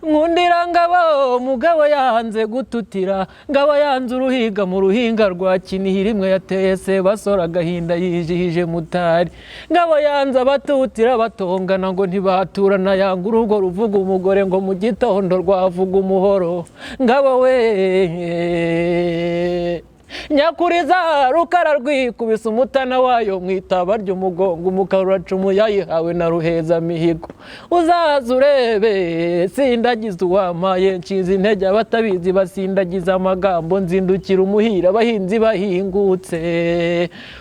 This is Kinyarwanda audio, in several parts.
nkundira ngabo mugabo yanze gututira ngabo yanze uruhiga mu ruhinga rwa Kinihira imwe yateye se basora agahinda yijihije mutari ngabo yanze abatutira batongana ngo ntibaturana yanga urugo ruvuga umugore ngo mu gitondo rwavuga umuhoro ngabo we nyakuriza rukara rwikubise umutana wayo mwitaba ry'umugongo umukaruracumu yayihawe na ruheza mihigo uzaza urebe sindagiza uwamaye nshize intege abatabizi basindagiza amagambo nzindukira umuhira abahinzi bahingutse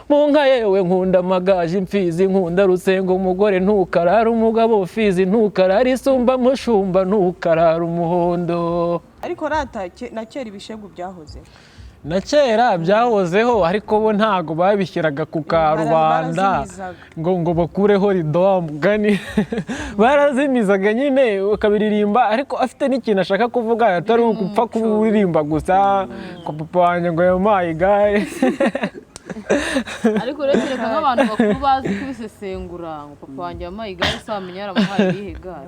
mu nka yewe nkunda amagaje imfizi nkunda rusengo umugore ntukarara umugabo fizi ntukarara isumba mushumba ntukarara umuhondo ariko rata na kera ibishegu byahoze na kera byahozeho ariko bo ntago babishyiraga ku karubanda ngo bakureho rido mugani barazimizaga nyine ukabiririmba ariko afite n'ikintu ashaka kuvuga atari upfa kuririmba gusa ko papa wanjye ngo yamaye igare ariko reka nk'abantu bakuru bazi kubisesengura ngo papa wanjye yamaye igare se wamenya yaramuhaye irihe gare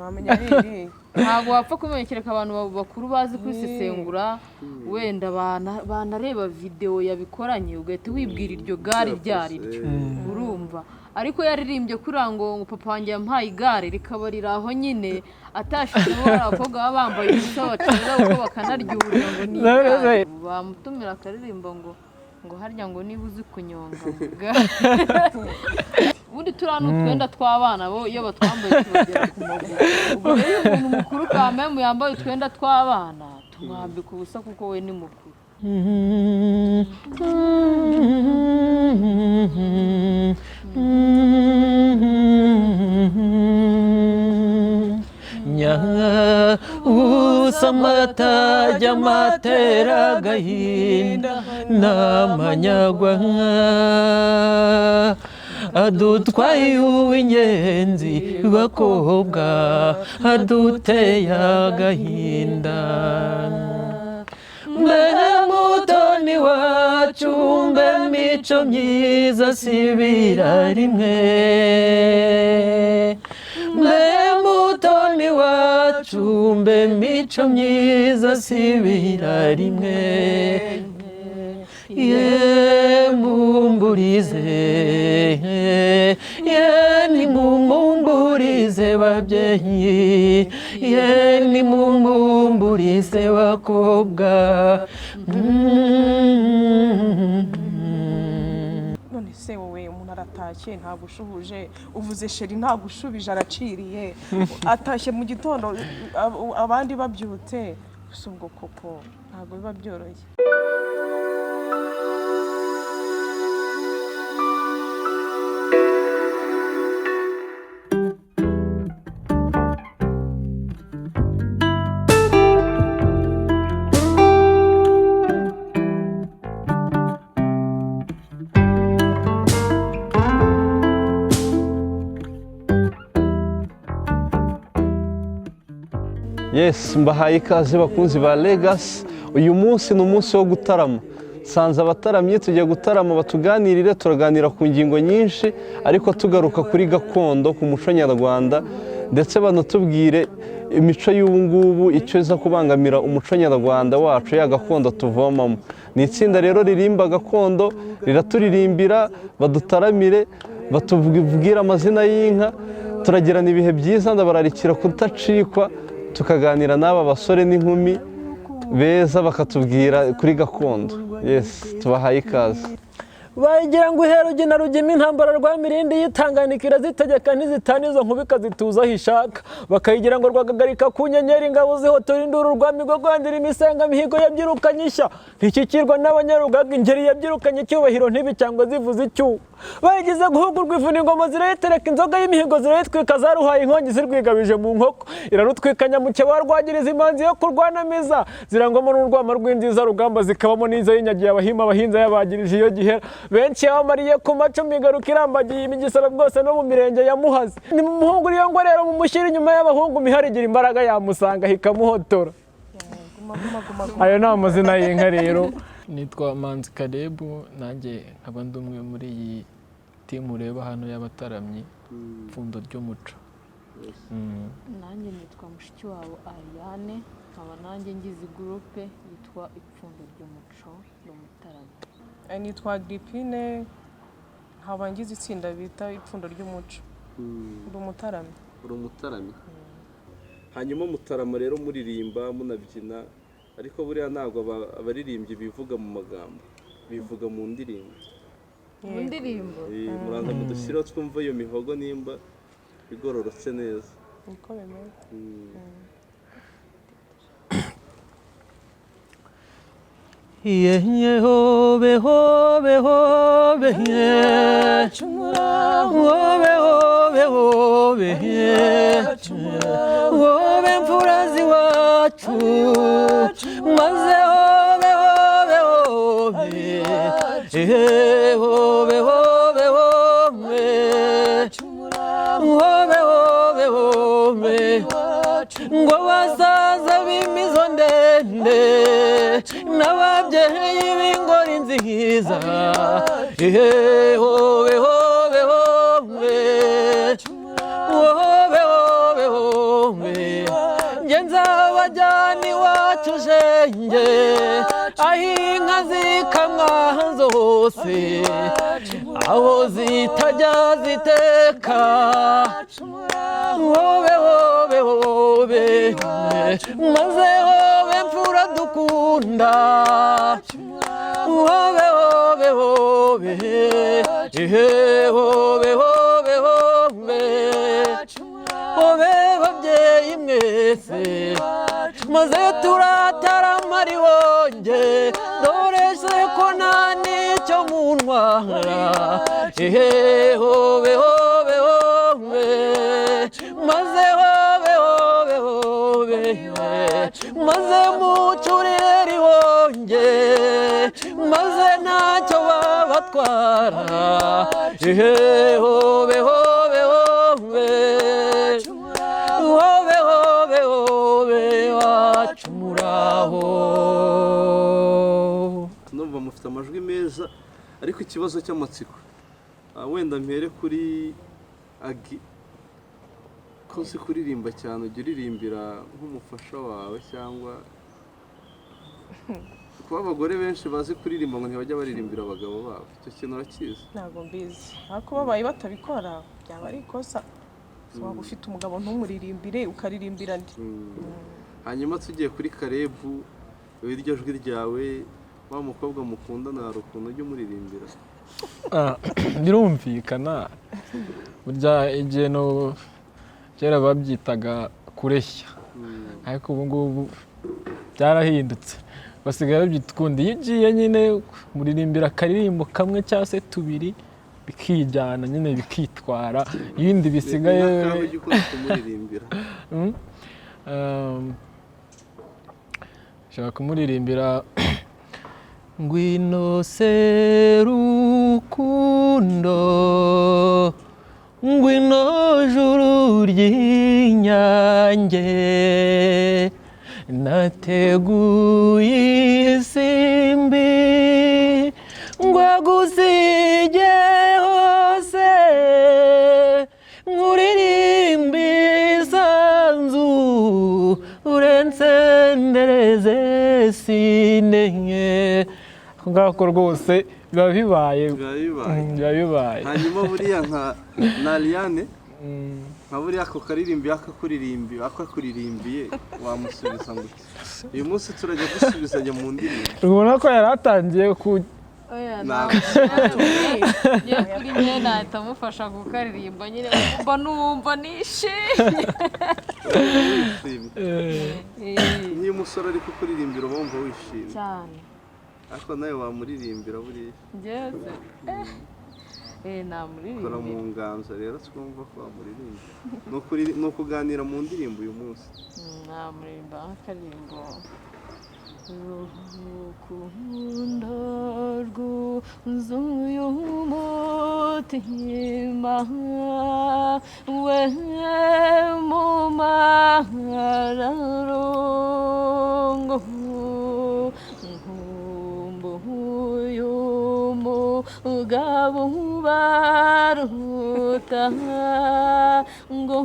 ntabwo wapfa kumenyekera abantu bakuru bazi kubisesengura wenda banareba video yabikoranye ugahita wibwira iryo gare ryari ryo urumva ariko yaririmbye kuri ngo papa wanjye yampaye igare rikaba riraho nyine atashije abakobwa baba bambaye ubusa bacuruza uko bakanaryurira ngo ni igare bamutumira akaririmba ngo harya ngo niba uzi kunyonga ubundi turiya n'utwenda tw'abana bo iyo batwambaye tubagera ku maguru ubwo rero umuntu mukuru kamemu yambaye utwenda tw'abana tumwambika ubusa kuko we ni mukuru usamata jamatera gahinda namanyagwa adutwaye uw'ingenzi bakobwa aduteye agahinda mbe mutoni wacu mbe mico myiza sibira rimwe mbe mutoni wacu mbe mico myiza sibira rimwe ye mumburize ye nimumumburize babyeyi ye nimumumburize bakobwa none se wowe umuntu aratashye ntabwo ushuhuje uvuze sheri ntabwo ushubije araciriye atashye mu gitondo abandi babyutse gusa ubwo koko ntabwo biba byoroshye Yes, mbahaye ikaze bakunzi ba Legacy. Uyu munsi ni umunsi wo gutarama. Sanze abataramye tugiye gutarama batuganirire, turaganira ku ngingo nyinshi ariko tugaruka kuri gakondo ku muco nyarwanda ndetse banatubwire imico y'ubu ngubu icyo iza kubangamira umuco nyarwanda wacu ya gakondo tuvomamo. Ni itsinda rero ririmba gakondo, riraturirimbira, badutaramire, batubwira amazina y'inka, turagirana ibihe byiza ndabararikira kutacikwa. Tukaganira n'aba basore n'inkumi beza bakatubwira kuri gakondo. Yes, tubahaye ikaze. bayigira ngo uhera ugena rugema intambara rwa mirindi yitanganikira zitegeka ntizitana izo nkubika zituza aho ishaka bakayigira ngo rwagagarika ku nyenyeri ingabo zihotora induru rwa migogwandira imisenga mihigo yabyirukanye ishya ntikikirwa n'abanyarugaga ingeri yabyirukanye icyubahiro ntibi cyangwa zivuze icyuho bayigize guhugurwa ivuna ingoma zirayitereka inzoga y'imihigo zirayitwika zaruhaye inkongi zirwigabije mu nkoko irarutwikanya mu cyewa rwagiriza imanzi yo kurwanamiza zirangwamo n'urwama rw'inziza rugamba zikabamo n'izo y'inyagiye abahima abahinza yabagirije iyo gihera benshi yabamariye ku macumi igaruka irambagiye imigisara bwose no mu mirenge ya Muhazi ni mu muhungu iyo ngo rero mumushyira inyuma y'abahungu miharigira imbaraga yamusanga hikamuhotora ayo ni amazina y'inka rero nitwa Manzi Karebu nanjye nkaba ndumwe muri iyi timu ureba hano y'abataramyi pfundo ry'umuco nanjye nitwa Mushikiwabo Ariane nkaba nanjye ngize gurupe yitwa Ipfundo ry'umuco n'umutaramo. nitwa Agripine nkaba ngize itsinda bita Ipfundo ry'umuco. Ndi umutarami. uri umutarami. Hanyuma mutarama rero muririmba munabyina, ariko buriya ntabwo abaririmbyi bivuga mu magambo, bivuga mu ndirimbo. Mu ndirimbo muraza mudushyiraho twumva iyo mihogo nimba igororotse neza. Niko bimeze. Hobe hobe hobe hobe hobe hobe hobe mfurazi wacu maze hobe hobe hobe hobe hobe hobe hobe hobe hobe ngo basaza b'imizo ndende n'ababyeyi b'ingori nziza hobe hobe hobe hobe hobe hobe nge nzabajyana iwacu shenge aho inka zikamwa zose aho zitajya ziteka hobe hobe hobe maze hobe mfura dukunda hobe hobe hobe hobe hobe hobe hobe babyeyi mwese maze turatarama ari wonge dore se ko nta n'icyo muntwara hobe hobe hobe maze hobe hobe hobe maze mucurire rihonge maze ntacyo babatwara hobe hobe hobe hobe hobe hobe wacu muraho. Numva mufite amajwi meza, ariko ikibazo cy'amatsiko wenda mpere kuri Agi, ko uzi kuririmba cyane, ujya uririmbira nk'umufasha wawe cyangwa kuba abagore benshi bazi kuririmba ngo ntibajya baririmbira abagabo babo, icyo kintu urakizi? Ntabwo mbizi, ariko babaye batabikora byaba ari ikosa. Waba ufite umugabo ntumuririmbire ukaririmbira andi. Hanyuma tugiye kuri Karebu, iryo jwi ryawe wa mukobwa mukundana hari ukuntu ujya umuririmbira? Birumvikana, burya igihe kera babyitaga kureshya, ariko ubu ngubu byarahindutse, basigaye babyita ukundi. Iyo ugiye nyine muririmbira akaririmbo kamwe cyangwa se tubiri bikijyana nyine bikitwara, ibindi bisigaye ushaka kumuririmbira ngwino serukundo ngwino juru ry'inyange nateguye isimbi ngwagusige hose nkuririmbi sanzu urensendereze sinenye. Ngako rwose biba bibaye. Hanyuma buriya nka Ariane, nka buriya ako karirimbi akakuririmbiye wamusubiza ngo uyu munsi turajya gusubizanya mu ndirimbo? Ubona ko yari atangiye ku kuri njye nahita amufasha kukaririmba nyine mba numva nishimye. Niyo umusore ari kukuririmbira uba wumva wishimye cyane, ariko nawe wamuririmbira buriya? ngeze namuririmbira. Kora mu nganzo rero twumva ko wamuririmbira. Ni ukuganira mu ndirimbo uyu munsi? Namuririmba nk'akaririmbo urukundo rwuzuye umutima we mu mararongo nkumbuye umugabo ubaruta ngo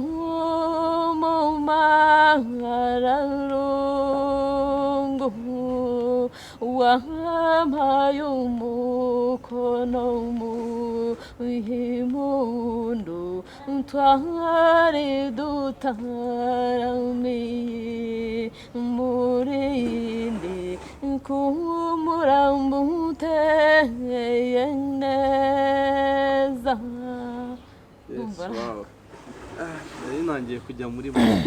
nyararungu wampaye umukono mu impundu twari dutaramiye murinde kumurambo uteye neza. nari nangiye kujya muri mwe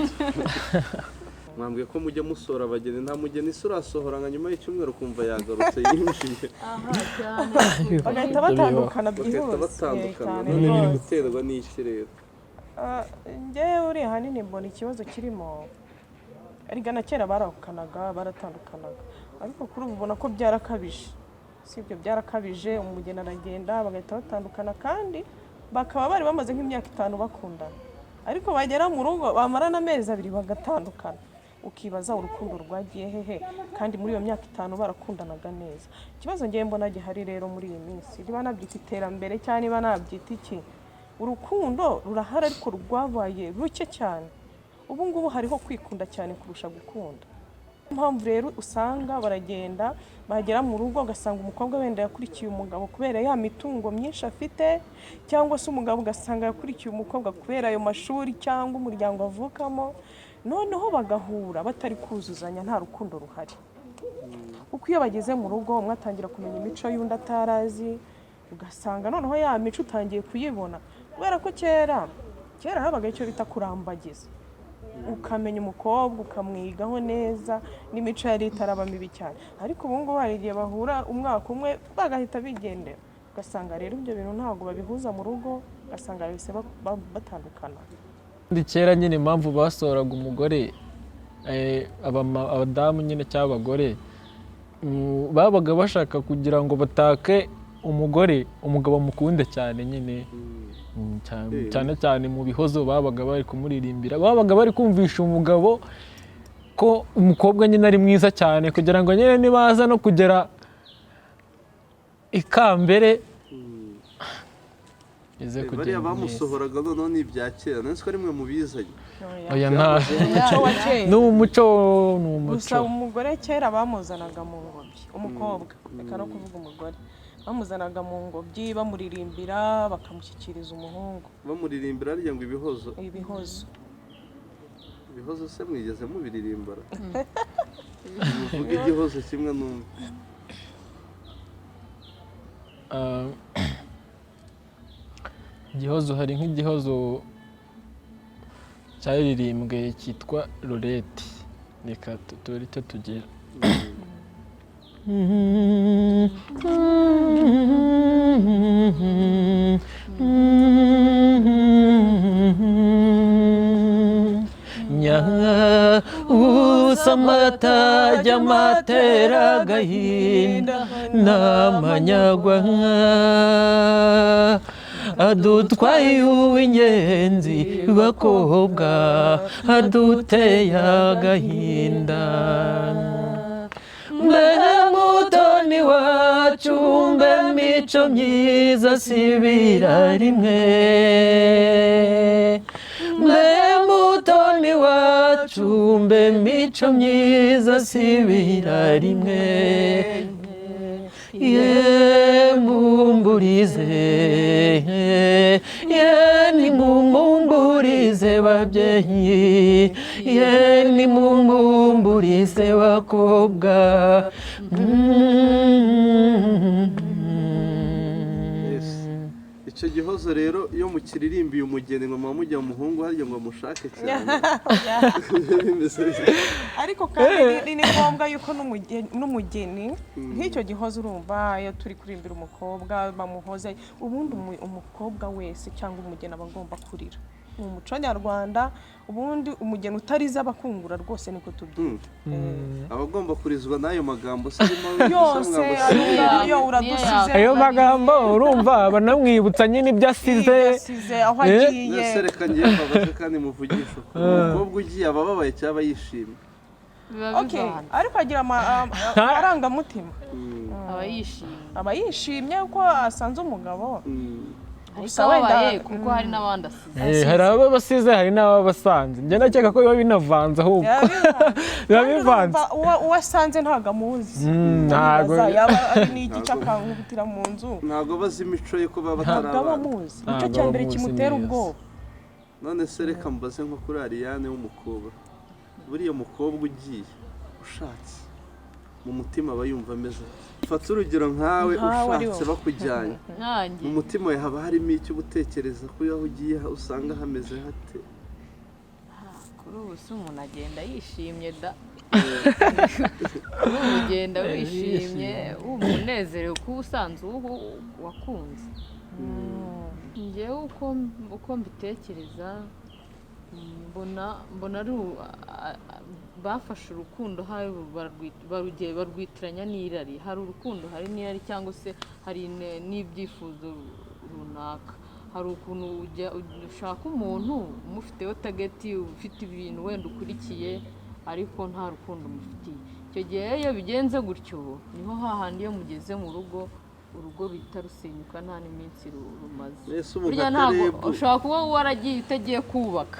mwambwiye ko mujya musora abageni, nta mugeni se urasohora nka nyuma y'icyumweru kumva yagarutse yinjiye bagahita batandukana bagahita byihuse batandukana. cyane none biri rwose. guterwa n'iki rero? njyewe uri ahanini mbona ikibazo kirimo erega na kera barakanaga baratandukanaga, ariko kuri ubu ubona ko byarakabije. Si ibyo byarakabije, umugeni aragenda bagahita batandukana kandi bakaba bari bamaze nk'imyaka 5 bakundana, ariko bagera mu rugo bamara n'amezi 2 bagatandukana, ukibaza urukundo rwagiye hehe kandi muri iyo myaka 5 barakundanaga neza. Ikibazo ngiye mbona gihari rero muri iyi minsi, niba nabyita iterambere cyane niba nabyita iki, urukundo rurahari ariko rwabaye ruke cyane. Ubu ngubu hariho kwikunda cyane kurusha gukunda. Impamvu rero usanga baragenda bagera mu rugo ugasanga umukobwa wenda yakurikiye umugabo kubera ya mitungo myinshi afite, cyangwa se umugabo ugasanga yakurikiye umukobwa kubera ayo mashuri cyangwa umuryango avukamo, noneho bagahura batari kuzuzanya, nta rukundo ruhari. Kuko iyo bageze mu rugo umwe atangira kumenya imico y'undi atarazi, ugasanga noneho ya mico utangiye kuyibona kubera ko kera habaga icyo bita kurambagiza, ukamenya umukobwa ukamwigaho neza n'imico yari itaraba mibi cyane. Ariko ubu ngubu hari igihe bahura umwaka umwe bagahita bigendera, ugasanga rero ibyo bintu ntabwo babihuza mu rugo, ugasanga bise batandukana. Ndi kera nyine impamvu basohoraga umugore abadamu nyine cyangwa abagore babaga bashaka kugira ngo batake umugabo mukunde cyane nyine, cyane cyane mu bihozo babaga bari kumuririmbira, babaga bari kumvisha umugabo ko umukobwa nyine ari mwiza cyane, kugira ngo nyine nibaza no kugera ikambere bariya bamusohoraga noneho ni ibya kera, none ko ari mwe mubizanye. Oya nta umuco wa kera. ni umuco Gusa umugore kera bamuzanaga mu ngobyi, umukobwa reka no kuvuga umugore, bamuzanaga mu ngobyi bamuririmbira bakamushyikiriza umuhungu. Bamuririmbira arya ngo ibihozo se mwigeze mubiririmbara? Muvuga igihozo kimwe n'umwe. igihozo, hari nk'igihozo cyaririmbwe cyitwa Lorette, reka turite tugera. Usamata jamatera gahinda namanyagwa adutwaye uw'ingenzi bakobwa aduteye agahinda. Mbe mutoni wacu mbe mico myiza sibira rimwe, mbe mutoni wacu mbe mico myiza sibira rimwe, ye mumburize ye nimumumburize babyeyi, ye nimumumburize bakobwa. Icyo gihozo rero iyo mukiririmbiye umugeni ngo mujya mu muhungu harya ngo mushake cyane. Ariko kandi ni ngombwa yuko n'umugeni nk'icyo gihozo urumva iyo turi kurimbira umukobwa bamuhoze, ubundi umukobwa wese cyangwa umugeni aba agomba kurira. Mu muco nyarwanda ubundi umugeni utariza abakungura rwose niko tubyita. Abagomba kurizwa n'ayo magambo yose yo uradusize ayo magambo urumva banamwibutsa nyine ibyo asize aho agiye. Reka ngiye mbabaze kandi muvugisha umukobwa ugiye abababaye cyangwa yishimye. Okay, ariko agira amarangamutima. aba yishimye ko asanze umugabo gusa wenda babaye kuko hari n'abandi asize hari ababasize hari n'ababasanze njye nakeka ko biba binavanze ahubwo biba bivanze uwasanze ntabwo amuzi ntabwo yaba ari n'igice akankubitira mu nzu ntabwo bazi imico ye kuba ntabwo aba batarabana amuzi nicyo cya mbere kimutera ubwoba none se reka mbaze nko kuri Ariane w'umukobwa buriya mukobwa ugiye ushatse mu mutima aba yumva ameze fata urugero nkawe ushatse bakujyanye mu mutima we haba harimo icyo ubutekereza ko aho ugiye usanga hameze hate kuri ubu se umuntu agenda yishimye da ugenda wishimye umunezero kuba usanze uwo wakunze njyewe uko mbitekereza mbona ari bafashe urukundo barwitiranya n'irari hari urukundo hari n'irari cyangwa se hari n'ibyifuzo runaka hari ukuntu ushaka umuntu umufiteho tageti ufite ibintu wenda ukurikiye ariko nta rukundo umufitiye icyo gihe iyo bigenze gutyo niho hahandi iyo mugeze mu rugo urugo ruhita rusenyuka nta n'iminsi rumaze burya ntabwo ushobora kuba waragiye utagiye kubaka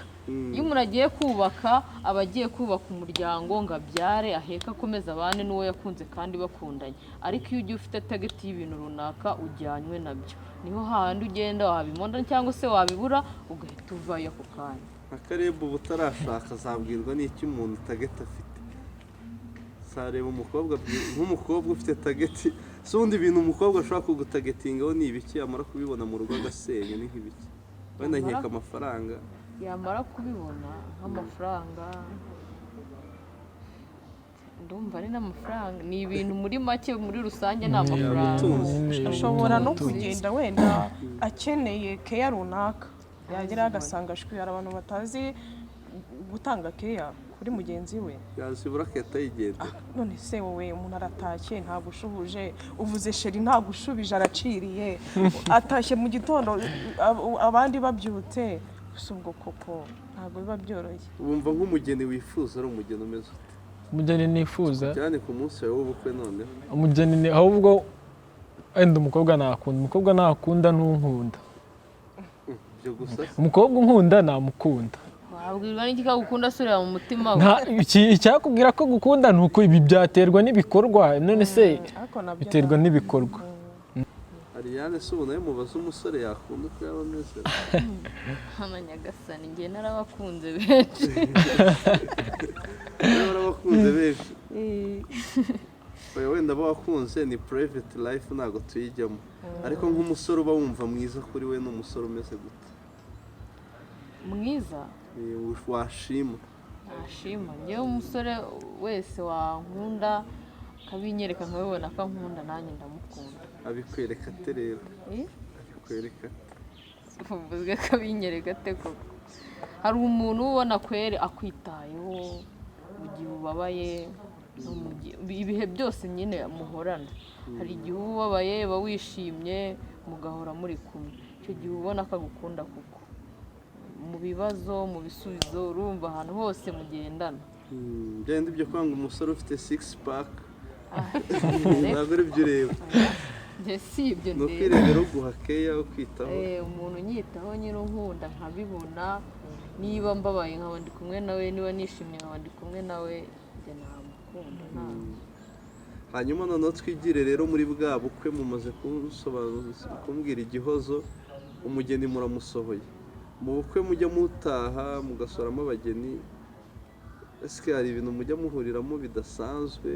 iyo umuntu agiye kubaka aba agiye kubaka umuryango ngo abyare aheka akomeza abane n'uwo yakunze kandi bakundanye ariko iyo ugiye ufite tageti y'ibintu runaka ujyanywe nabyo niho hahandi ugenda wabimonda cyangwa se wabibura ugahita uvayo ako kanya akarebu utarashaka azabwirwa n'icyo umuntu tageti afite sareba umukobwa nk'umukobwa ufite tageti si ubundi ibintu umukobwa ashobora kugutagetingaho ni ibiki yamara kubibona mu rugo agasenya ni nk'ibiki wenda nkeka amafaranga yamara kubibona nk'amafaranga ndumva ari n'amafaranga ni ibintu muri make muri rusange ni amafaranga ashobora no kugenda wenda akeneye keya runaka yagera agasanga ashwi hari abantu batazi gutanga keya kuri mugenzi we yazibura akahita yigenda none se wowe umuntu aratashye ntabwo ushuhuje uvuze sheri ntabwo ushubije araciriye atashye mu gitondo abandi babyutse gusa ubwo koko ntabwo biba byoroshye wumva nk'umugeni wifuza ari umugeni umeze ute umugeni nifuza cyane ku munsi wawe w'ubukwe noneho umugeni ahubwo wenda umukobwa nakunda n'unkunda ibyo gusa umukobwa unkunda namukunda wabwirwa n'iki kagukunda asurira mu mutima we icyakubwira ko gukunda ni uko ibi byaterwa n'ibikorwa none se biterwa n'ibikorwa Ariane se ubu nawe mubaze umusore yakunda uko yaba ameze hano nyagasani njye narabakunze benshi narabakunze benshi wenda abo wakunze ni private life ntabwo tuyijyamo ariko nk'umusore uba wumva mwiza kuri we n'umusore umeze gute mwiza washima nashima njyewe umusore wese wankunda akabinyereka nkabibona ko ankunda nanjye ndamukunda abikwereka ate rero abikwereka uvuze ko abinyereka ate koko hari umuntu ubona kwere akwitayeho mu gihe ubabaye ibihe byose nyine muhorana hari igihe uba ubabaye uba wishimye mugahora muri kumwe icyo gihe ubona ko agukunda kuko mu bibazo mu bisubizo urumva ahantu hose mugendana byenda ibyo kwanga umusore ufite 6 pack ntabwo ari byo ureba si ibyo ni ukwirebera uguha keya ukwitaho umuntu unyitaho nyine unkunda nkabibona niba mbabaye nkaba ndi kumwe nawe niba nishimye nkaba ndi kumwe nawe njye namukunda nawe hanyuma noneho twigire rero muri bwa bukwe mumaze kumbwira igihozo umugeni muramusohoye mu bukwe mujya mutaha mugasoramo abageni ese hari ibintu mujya muhuriramo bidasanzwe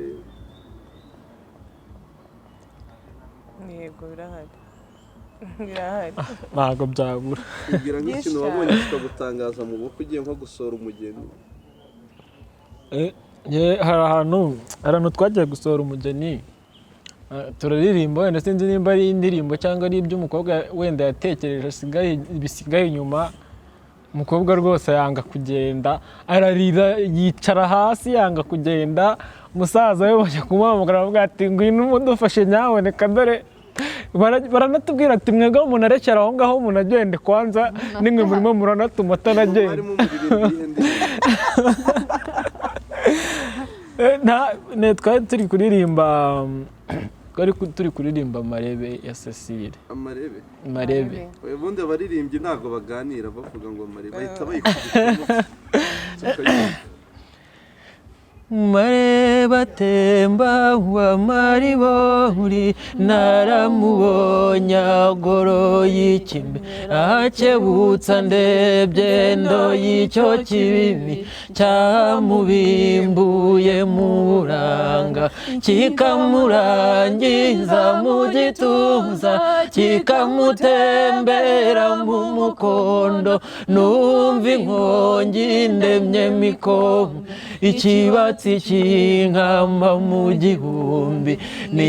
yego birahari ntabwo byabura kugira nk'ikintu wabonye kikagutangaza mu bukwe ugiye nko gusohora umugeni hari ahantu twagiye gusohora umugeni turaririmba wenda sinzi nimba ari indirimbo cyangwa ari iby'umukobwa wenda yatekereje bisigaye inyuma umukobwa rwose yanga kugenda ararira yicara hasi yanga kugenda umusaza we bajya kumuhamagara aravuga ati ngwino umudufashe nyaboneka dore baranatubwira ati mwebwe umuntu arekera aho ngaho umuntu agende kwanza nimwe murimo muranatuma atanagenda twari turi kuririmba twari turi kuririmba Amarebe ya Cecile. Amarebe ubundi abaririmbyi ntabwo baganira bavuga ngo Amarebe bahita bayikubita Mareba temba wa maribori naramubonye agoroye ikime akebutsa ndebye ndo y'icyo kibibi cyamubimbuye mu buranga kikamurangiza mu gituza kikamutembera mu mukondo numva inkongi ndemye mikomo ikibatsi cy'inkamba mu gihumbi ni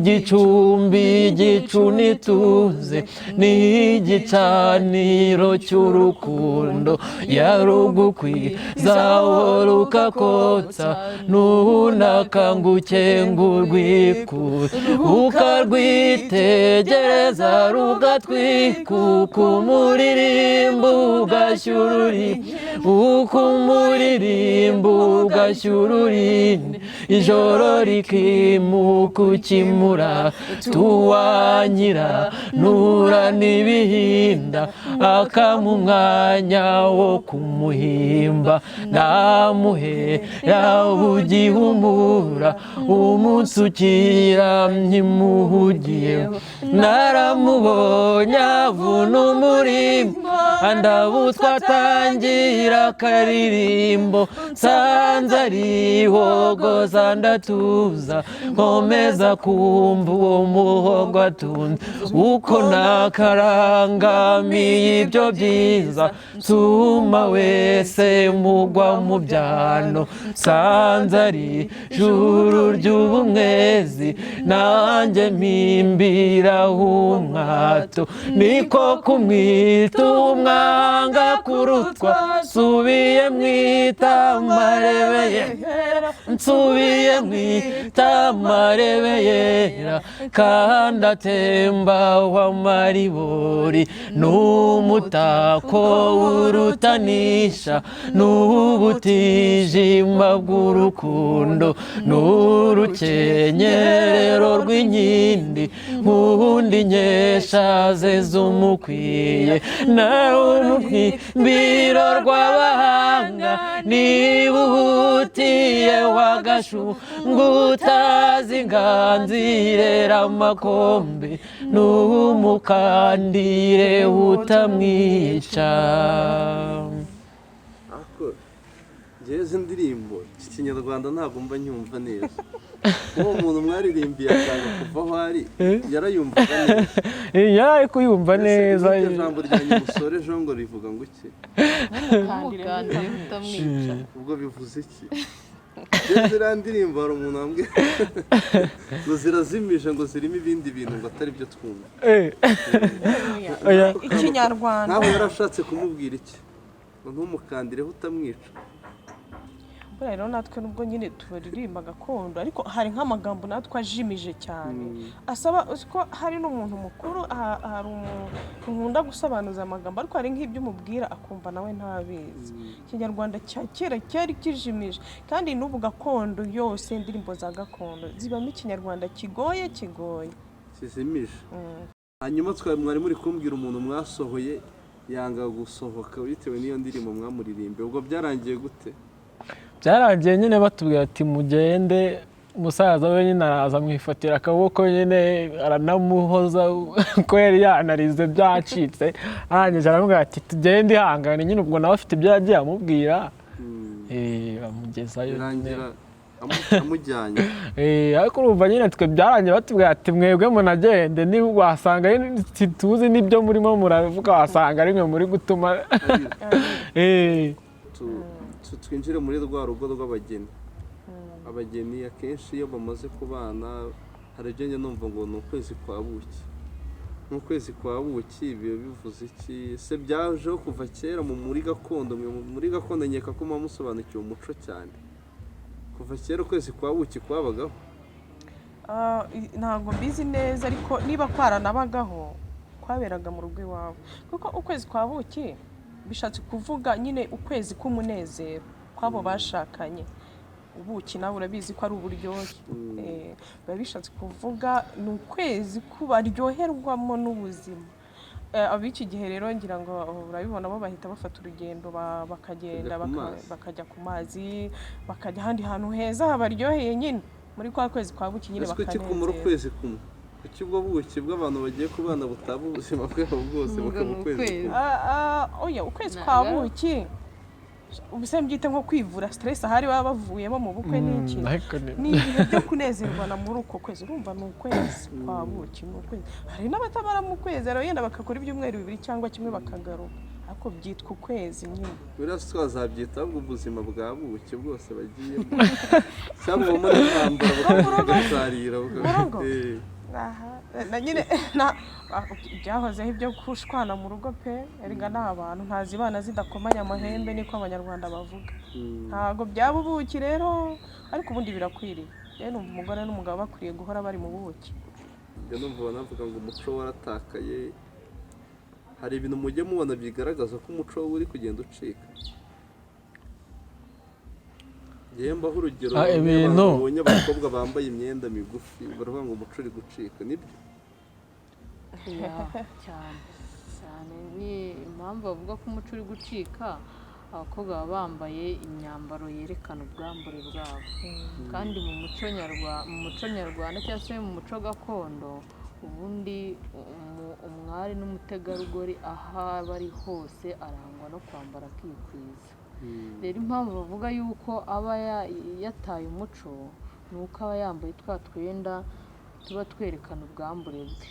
igicumbi igicu nituze ni igicaniro cy'urukundo yarugukwiza rukakotsa nunakanguke ngurwikure ukarwitegereza rugatwikuka umuririmbo ugashyururi ukumuririmbo ugashyururinde ijoro rikimuka ukimura tuwanyira nura n'ibihinda akamu mwanya wo kumuhimba namuhera ugihumura umunsi ukira ntimuhugiye naramubonye avuna umurimbo andabutswa atangira akaririmbo sanze arihogoza ndatuza nkomeza kumva uwo muhogo atunze uko nakarangamiye ibyo byiza nsuma wese mugwa mu byano sanze ari juru ry'ubumwezi nanjye mpimbira umwato niko kumwita umwanga kurutwa subiye mwita Amarebe yera nsubiye mwita Amarebe yera kandi atemba w'amaribori n'umutako w'urutanisha n'ubutijima bw'urukundo n'urukenyerero rw'inkindi nk'undi nkesha ze z'umukwiye nawe umukwimbiro rw'abahanga niba uhutiye wagashu ngutazi inganzirera amakombe n'umukandire utamwica. ngeze indirimbo ikinyarwanda ntabwo mba nyumva neza uwo muntu mwaririmbiye akanga kuva aho ari yarayumvaga neza yari kuyumva neza iryo jambo rya Nyamusore jongo rivuga ngo iki umukandire utamwica ubwo bivuze iki ziriya ndirimbo hari umuntu wambwiye ngo zirazimije ngo zirimo ibindi bintu ngo atari byo twumva ikinyarwanda nawe yarashatse kumubwira iki ngo ntumukandire utamwica rero natwe nubwo nyine turirimba gakondo ariko hari nk'amagambo natwe ajimije cyane asaba ko hari n'umuntu mukuru hari umuntu nkunda gusobanuza amagambo ariko hari nk'ibyo umubwira akumva nawe ntabizi ikinyarwanda cya kera cyari kijimije kandi n'ubu gakondo yose indirimbo za gakondo zibamo ikinyarwanda kigoye kizimije hanyuma mwari muri kumbwira umuntu mwasohoye yanga gusohoka bitewe n'iyo ndirimbo mwamuririmbe ubwo byarangiye gute byarangiye nyine batubwira ati mugende umusaza we nyine araza mwifatira akaboko nyine aranamuhoza ko yari yanarize byacitse arangije aramubwira ati tugende ihangane nyine ubwo nawe afite ibyo yagiye amubwira bamugezayo amujyanye ariko urumva nyine twe byarangiye batubwira ati mwebwe munagende niba wasanga tuzi n'ibyo murimo muravuga wasanga ari mwe muri gutuma twinjire muri rwa rugo rw'abageni abageni akenshi iyo bamaze kubana hari ibyo njye numva ngo ni ukwezi kwa buki nk'ukwezi kwa buki biba bivuze iki se byajeho kuva kera muri gakondo nkeka ko muba musobanukiwe umuco cyane kuva kera ukwezi kwa buki kwabagaho ntabwo mbizi neza ariko niba kwaranabagaho kwaberaga mu rugo iwawe kuko ukwezi kwa buki bishatse kuvuga nyine ukwezi k'umunezero kw'abo bashakanye ubuki nawe urabizi ko ari uburyohe biba bishatse kuvuga ni ukwezi baryoherwamo n'ubuzima. Ab'iki gihe rero ngira ngo urabibona bo bahita bafata urugendo bakagenda bakajya ku mazi bakajya ahandi hantu heza habaryoheye nyine muri kwa kwezi kwa buki nyine bakanezerwa. Kumara ukwezi kumwe kuki ubwo buki bw'abantu bagiye kubana butaba ubuzima bwabo bwose mu kwezi? Oya, ukwezi kwa buki ubuse mbyite nko kwivura stress ahari baba bavuyemo mu bukwe n'iki ni ibihe byo kunezerwa muri uko kwezi. Urumva ni ukwezi kwa buki, ni ukwezi. Hari n'abatabara mu kwezi rero yenda bakakora ibyumweru 2 cyangwa kimwe bakagaruka, ariko byitwa ukwezi nyine. Buriya twazabyita ubuzima bwa buki bwose bagiyemo cyangwa muri ntambara bakazarira na nyine byahozeho ibyo kushwana mu rugo pe, erega n'abantu ntazibana zidakomanya amahembe niko abanyarwanda bavuga. Ntago byaba ubuki rero, ariko ubundi birakwiriye. Rero umugore n'umugabo bakwiriye guhora bari mu buki. Njye numva navuga ngo umuco waratakaye. Hari ibintu mujye mubona bigaragaza ko umuco uri kugenda ucika. Yembaho urugero babonye abakobwa bambaye imyenda migufi baravuga ngo umuco uri gucika, nibyo? cyane ni impamvu bavuga ko umuco uri gucika. Abakobwa baba bambaye imyambaro yerekana ubwambure bwabo, kandi mu muco nyarwanda cyangwa se mu muco gakondo ubundi umwari n'umutegarugori aho aba ari hose arangwa no kwambara akikwiza. Rero impamvu bavuga yuko aba yataye umuco ni uko aba yambaye twa twenda tuba twerekana ubwambure bwe.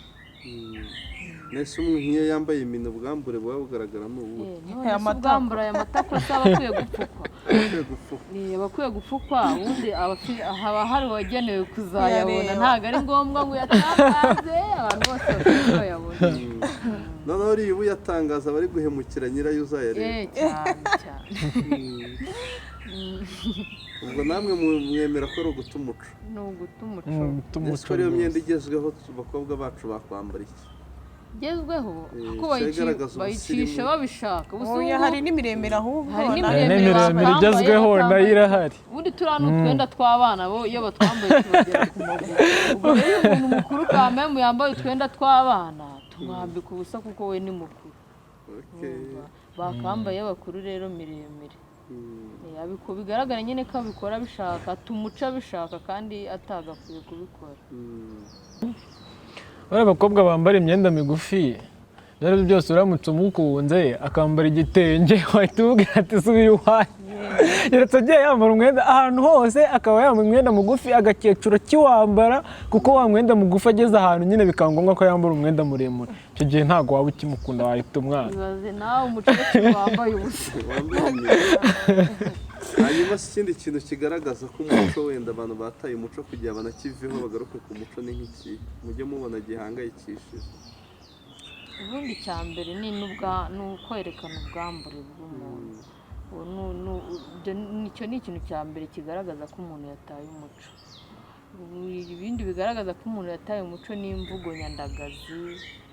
Nese umwe nk'iyo yambaye imino ubwambure buba bugaragara n'ubu ubwambure aya matako aba akwiye gupfukwa. Aba akwiye gupfukwa, ubundi haba hari uwagenewe kuzayabona, ntabwo ari ngombwa ngo uyatangaze abantu bose bakwiye bayabona. noneho uriya ubu yatangaza bari guhemukira nyirayo uzayareba cyane. ubwo namwe mwemera ko ari uguta umuco? Ni uguta umuco. Ese ariyo myenda igezweho abakobwa bacu bakwambara iki? Igezweho ko bayicisha babishaka. Hari n'imiremire ahubwo, hari n'imiremire igezweho nayo irahari. Ubundi turiya ni utwenda tw'abana bo iyo batwambaye tubagera ku maguru. Ubwo rero umuntu mukuru kamemu yambaye utwenda tw'abana tumwambika ubusa kuko we ni mukuru. Bakambaye abakuru rero miremire. Bigaragara nyine ko abikora bishaka, tumuca bishaka kandi atagakwiye kubikora. Bari abakobwa bambara imyenda migufi rero byose uramutse umukunze akambara igitenge wahita umubwira ati subira iwanyu. Yeretse agiye yambara umwenda ahantu hose, akaba yambara umwenda mugufi agakecura kiwambara, kuko wa mwenda mugufi ageze ahantu nyine bikaba ngombwa ko yambara umwenda muremure. Icyo gihe ntabwo waba ukimukunda, wahita umwana. Ibaze nawe umukecuru wambaye ubusa. Hanyuma ikindi kintu kigaragaza ko umuco wenda abantu bataye umuco kugira banakiveho bagaruke ku muco ni nk'iki mujye mubona gihangayikishije? Ubundi cya mbere ni ukwerekana ubwambure bw'umuntu. Nicyo ni ikintu cya mbere kigaragaza ko umuntu yataye umuco. Ibindi bigaragaza ko umuntu yataye umuco ni imvugo nyandagazi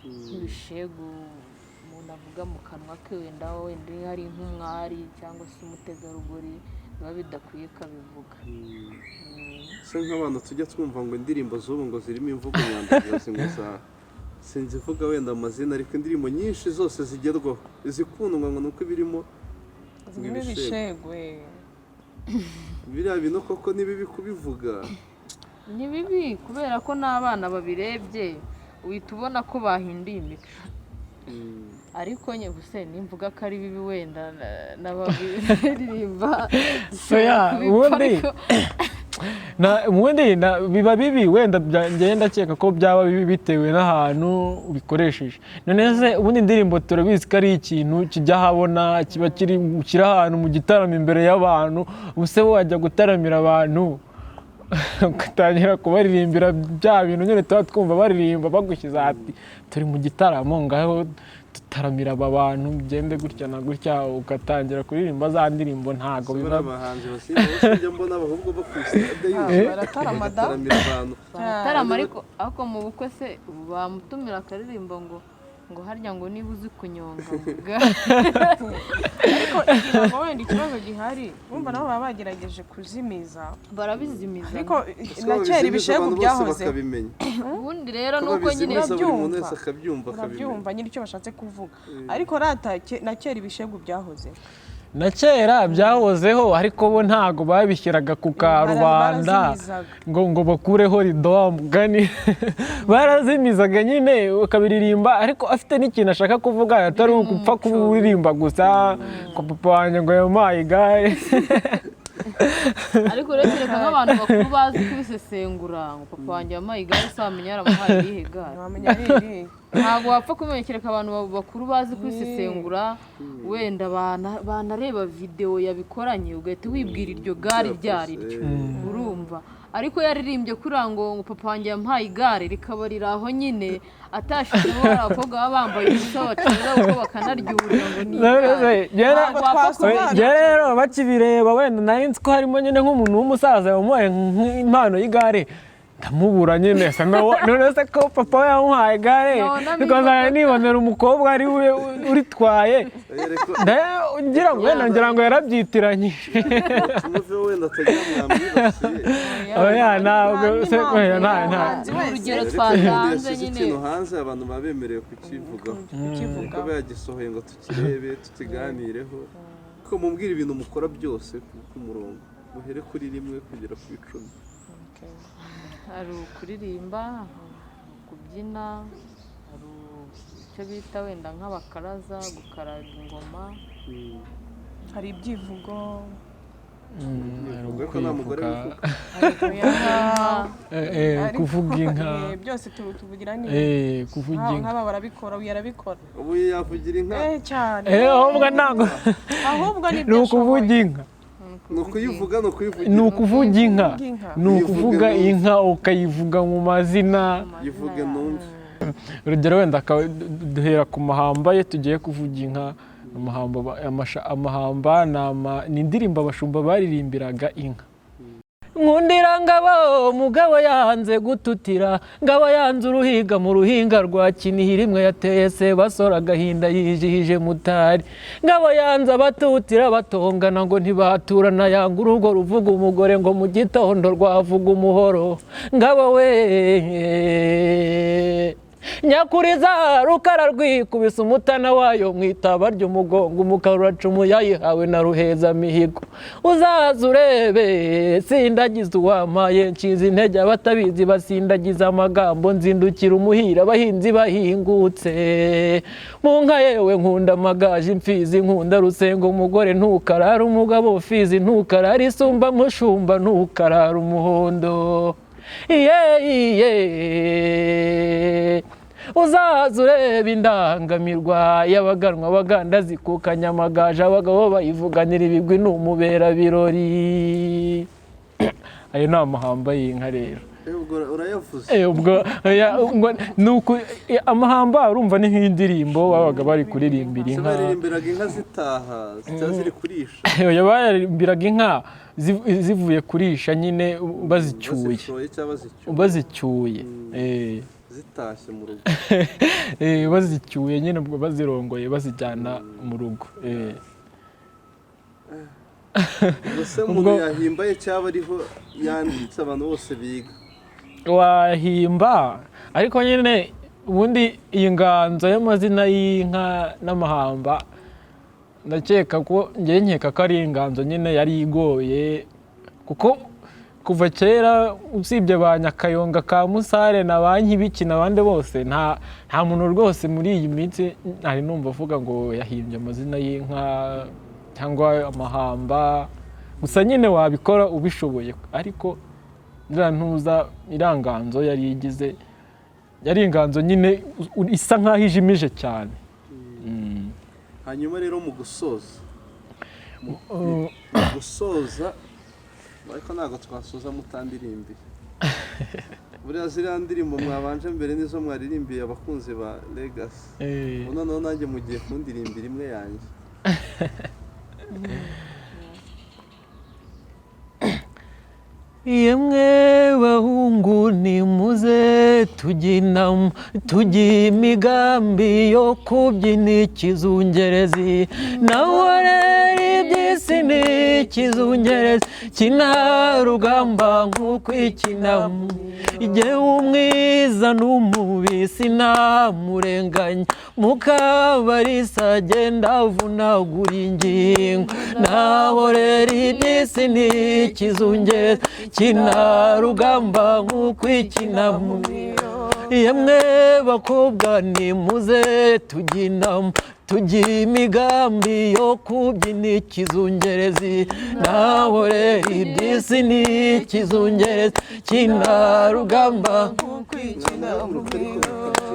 nk'ibishegu umuntu avuga mu kanwa ke, wenda hari nk'umwari cyangwa se umutegarugori biba bidakwiye kabivuga. Se nk'abantu tujya twumva ngo indirimbo z'ubu ngo zirimo imvugo nyandagazi ngo sinzivuga wenda amazina, ariko indirimbo nyinshi zose zigerwaho izikundwa ngo nuko birimo ibishegwe. Biriya bintu koko ni bibi kubivuga. Ni bibi kubera ko n'abana babirebye uhita ubona ko bahinduye imico. Ariko nyebuse nimvuga ko ari bibi wenda n'ababiririmba ubundi biba bibi wenda ngenda cyeka ko byaba bibi bitewe n'ahantu ubikoresheje. None se ubundi indirimbo turabizi ko ari ikintu kijya habona, kiba kiri ahantu mu gitaramo imbere y'abantu. Ubuse wajya gutaramira abantu ugatangira kubaririmbira bya bintu nyine tuba twumva baririmba bagushyize ati turi mu gitaramo ngaho dutaramira aba bantu bigende gutya na gutya, ugatangira kuririmba za ndirimbo. Ntago biba abahanzi basinya mbona abahubwo bakwise baratarama ariko mu bukwe se bamutumira akaririmba ngo ngo harya ngo niba uzi kunyonga vuga. ariko igira ngo wenda ikibazo gihari bumva nabo baba bagerageje kuzimiza barabizimiza ariko na kera ibishegu byahoze ubundi rero nuko nyine urabyumva nyine icyo bashatse kuvuga ariko na kera ibishegu byahoze na kera byahozeho ariko bo ntago babishyiraga ku karubanda ngo bakureho rido mugani barazimizaga nyine ukabiririmba ariko afite n'ikintu ashaka kuvuga atari upfa kuririmba gusa ko papa wanjye ngo yampaye igare. ariko reka nk'abantu bakuru bazi kubisesengura ngo papa wanjye yampaye igare se wamenya yaramuhaye irihe gare ntabwo wapfa kumenyekera abantu bakuru bazi kubisesengura wenda banareba video yabikoranye ugahita wibwira iryo gare ryari ryo urumva ariko yaririmbye kuri ngo papa wanjye yampaye igare rikaba riraho nyine atashizeho abakobwa baba bambaye ubusa bacuruza uko bakanaryurira ngo ni igare rero bakibireba wenda nari nzi ko harimo nyine nk'umuntu w'umusaza wamuhaye impano y'igare ndamubura nyine none se ko papa we yamuhaye igare nzajya nibonera umukobwa ari we uritwaye ngira ngo yarabyitiranyije. urugero twatanze nyine ikintu hanze abantu baba bemerewe kukivugaho kuko yagisohoye ngo tukirebe tukiganireho ko mumbwira ibintu mukora byose ku murongo muhere kuri rimwe kugera ku 10. hari ukuririmba kubyina hari icyo bita wenda nk'abakaraza gukaraga ingoma hari ibyivugo kuvuga inka byose tuvugira ni kuvuga inka nk'aba barabikora yarabikora ubu yavugira inka cyane ahubwo ntabwo ahubwo ni ukuvuga inka ni ukuyivuga ni ukuvuga inka ni ukuvuga inka ukayivuga mu mazina yivuge numve. urugero wenda duhera ku mahamba ye tugiye kuvuga inka. amahamba ni indirimbo abashumba baririmbiraga inka. nkundira ngabo mugabo yanze gututira ngabo yanze uruhiga mu ruhinga rwa kinihira imwe yateye se basora agahinda yijihije mutari ngabo yanze abatutira batongana ngo ntibaturana yanga urugo ruvuga umugore ngo mu gitondo rwavuga umuhoro ngabo we nyakuriza rukara rwikubise umutana wayo mwitaba ry'umugongo umukara uracumu yayihawe na ruheza mihigo uzaza urebe sindagiza uwamaye nshize intege abatabizi basindagiza amagambo nzindukira umuhira abahinzi bahingutse mu nka yewe nkunda amagaje imfizi nkunda rusengo umugore ntukarara umugabo fizi ntukarara isumba mushumba ntukarara umuhondo uzaza ureba indangamirwa y'abaganwa abaganda zikukanya amagaje abagabo bayivuganira ibigwi n'umubera birori. ayo ni amahamba y'inka rero amahamba urumva ni nk'indirimbo babaga bari kuririmbira inka. baririmbiraga inka zitaha ziri kurisha baririmbiraga inka zivuye kurisha nyine bazicyuye zitashye mu rugo bazicyuye nyine bazirongoye bazijyana mu rugo. gusa umuntu yahimbaye cyaba ariho yanditse abantu bose biga wahimba ariko nyine ubundi iyi nganzo y'amazina y'inka n'amahamba ndakeka ko nkeka ko ari inganzo nyine yari igoye kuko kuva kera usibye ba Nyakayonga ka Musare na ba Nkibiki n'abandi bose nta muntu rwose muri iyi minsi ari numva avuga ngo yahimbye amazina y'inka cyangwa amahamba gusa nyine wabikora ubishoboye ariko ntuza iranganzo yari inganzo nyine isa nkaho ijimije cyane. hanyuma rero mu gusoza ariko ntabwo twasoza mutandirimbiye buriya ziriya ndirimbo mwabanje mbere nizo mwaririmbiye abakunzi ba Legacy noneho nanjye mugiye kundirimbira imwe yanjye. yemwe bahungu nimuze tuginamo tugiye imigambi yo kubyina ikizungerezi nawe rero iby'isi ni ikizungerezi kina rugamba nk'uko ikinamo igihe umwiza n'umubi sinamurenganya mukabarisa agenda avunagura ingingo naho rero iby'isi ni ikizungerezi kina rugamba nk'uko ikinamo yemwe bakobwa nimuze tuginamo tugiye imigambi yo kubyina ikizungerezi naho rero iby'isi ni ikizungerezi kina rugamba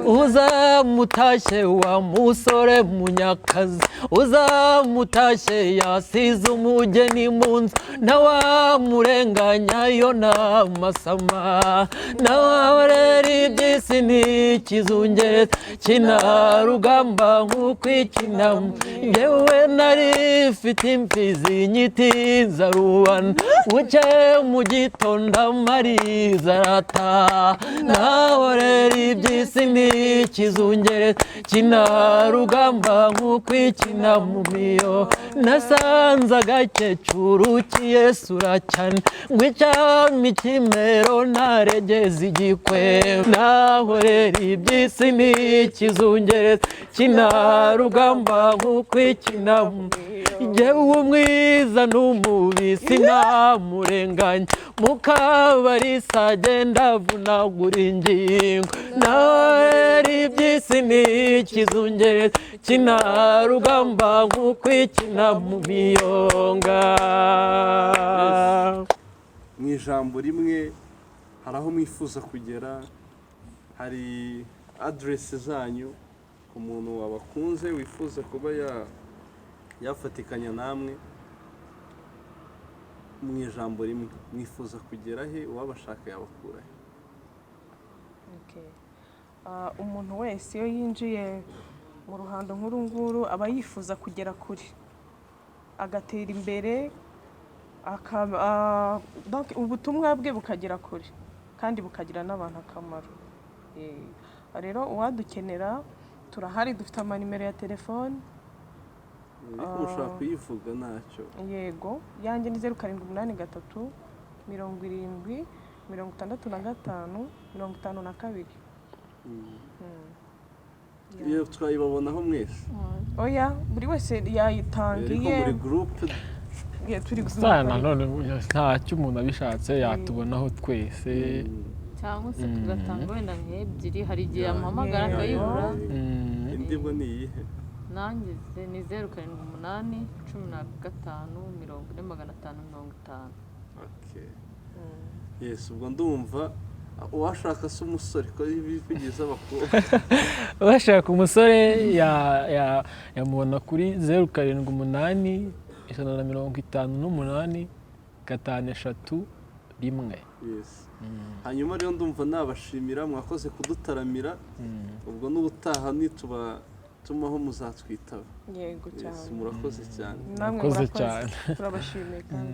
uzamutashye wa musore munyakazi uzamutashye yasize umugeni mu nzu ntawamurenganya yo n'amasama nawe rero iby'isi ni ikizungerezi kina rugamba nk'uko ikinamo yewe nari mfite imfizi nyitiza rubana buke mu gitondo amariza arataha nawe rero iby'isi ni ikizungerezi kina rugamba nk'uko ikinamo miyo nasanze agakecuru kiyesura cyane ngo icyami kimero naregeze igikwembe naho rero iby'isi ni ikizungerezi kina rugamba nk'uko ikinamo yewe umwiza n'umubi sinamurenganya mukabarisa agenda avunagura ingingo nawe iby'isi ni ikizungerezi kina rugamba nk'uko ikinamo miyonga mu ijambo rimwe hari aho mwifuza kugera hari aderesi zanyu ku muntu wabakunze wifuza kuba yafatikanya namwe mu ijambo rimwe mwifuza kugera he uwabashaka yabakura he umuntu wese iyo yinjiye mu ruhando nk'uru nguru aba yifuza kugera kure agatera imbere ubutumwa bwe bukagera kure kandi bukagira n'abantu akamaro rero uwadukenera turahari dufite amanimero ya telefone ariko ushobora kuyivuga ntacyo yego yanjye ni 0783 70 65 52. iyo twayibabonaho mwese oya buri wese yayitangiye muri gurupe turi sana none ntacyo umuntu abishatse yatubonaho twese cyangwa se tugatanga wenda nk'ebyiri hari igihe amuhamagara akayibura indi bwo ni iyihe nanjye ni 0788 15 4550. yes ubwo ndumva uwashaka se umusore ko bivugiza abakobwa bashaka umusore yamubona kuri 0788 158 531. yes hanyuma rero ndumva nabashimira mwakoze kudutaramira ubwo n'ubutaha nituba tumaho muzatwitaba yego cyane murakoze cyane namwe murakoze turabashimiye kandi